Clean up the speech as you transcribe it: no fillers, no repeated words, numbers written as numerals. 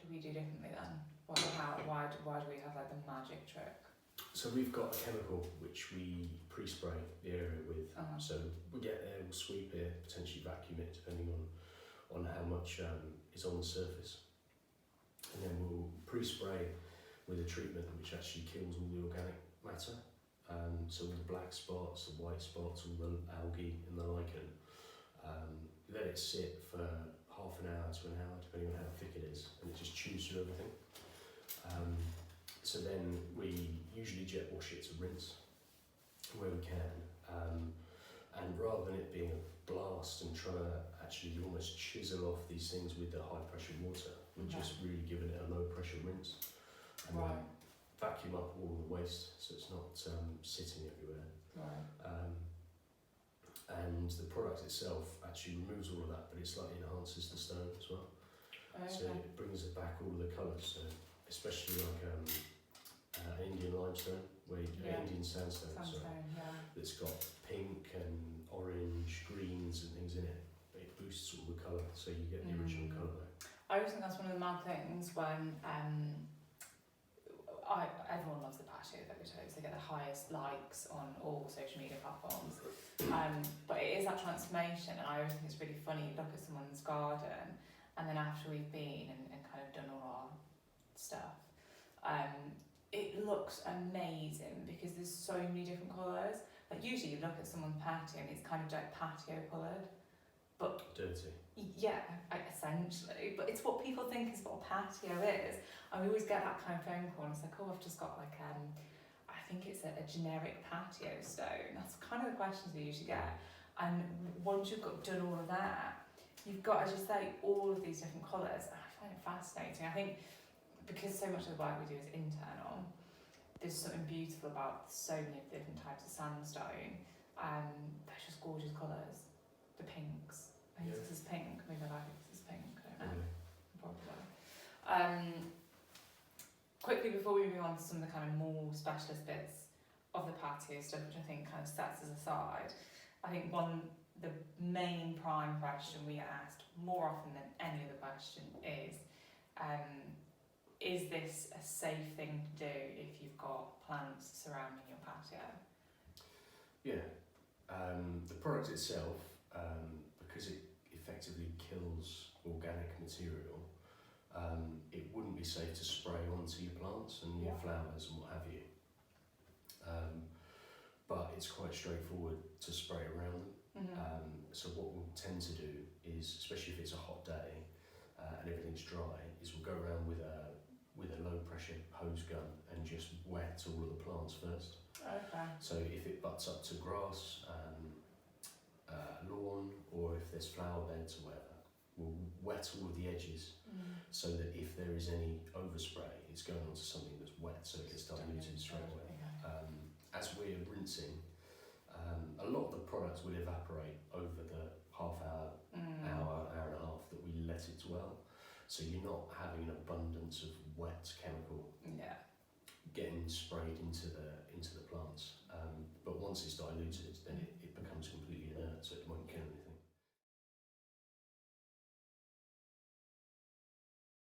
do we do differently then? Why do we have like the magic trick? So we've got a chemical which we pre-spray the area with. So we get there, we'll sweep it, potentially vacuum it depending on how much is on the surface. And then we'll pre-spray with a treatment which actually kills all the organic matter. So all the black spots, the white spots, all the algae and the lichen. Let it sit for half an hour to an hour, depending on how thick it is, and it just chews through everything. So then we usually jet wash it to rinse where we can. And rather than it being a blast and trying to actually almost chisel off these things with the high pressure water, we're just really giving it a low pressure rinse. And then vacuum up all the waste so it's not sitting everywhere. And the product itself actually removes all of that, but it slightly enhances the stone as well. So it brings it back all the colours, so especially like Indian limestone, Indian sandstone, that's got pink and orange, greens and things in it. It boosts all the colour, so you get the original colour there. I always think that's one of the mad things when everyone loves the patio photos. They get the highest likes on all social media platforms. But it is that transformation, and I always think it's really funny. You look at someone's garden, and then after we've been and kind of done all our stuff, it looks amazing because there's so many different colours. Like usually you look at someone's patio and it's kind of like patio coloured, but dirty. Yeah, essentially. But it's what people think is what a patio is. And we always get that kind of phone call and it's like, oh, I've just got like I think it's a generic patio stone. That's kind of the questions we usually get. And once you've done all of that, you've got, as you say, all of these different colours. And I find it fascinating. I think because so much of the work we do is internal, there's something beautiful about so many different types of sandstone. They're just gorgeous colours. The pinks. I think this is pink. Maybe I like it because it's pink. I don't know. Probably. Quickly before we move on to some of the kind of more specialist bits of the patio stuff, which I think kind of sets us aside, I think the main prime question we get asked more often than any other question is this a safe thing to do if you've got plants surrounding your patio? Yeah. The product itself, because it effectively kills organic material, it wouldn't be safe to spray onto your plants and your flowers and what have you. But it's quite straightforward to spray around them. So what we'll tend to do is, especially if it's a hot day and everything's dry, is we'll go around with a low pressure hose gun and just wet all of the plants first. Okay. So if it butts up to grass, lawn, or if there's flower beds or whatever, we'll wet all of the edges so that if there is any overspray, it's going onto something that's wet, so it gets diluted straight away. As we're rinsing, a lot of the product will evaporate over the half hour, hour and a half that we let it dwell. So you're not having an abundance of wet chemical getting sprayed into the plants. But once it's diluted, then it becomes completely inert, so it won't kill anything.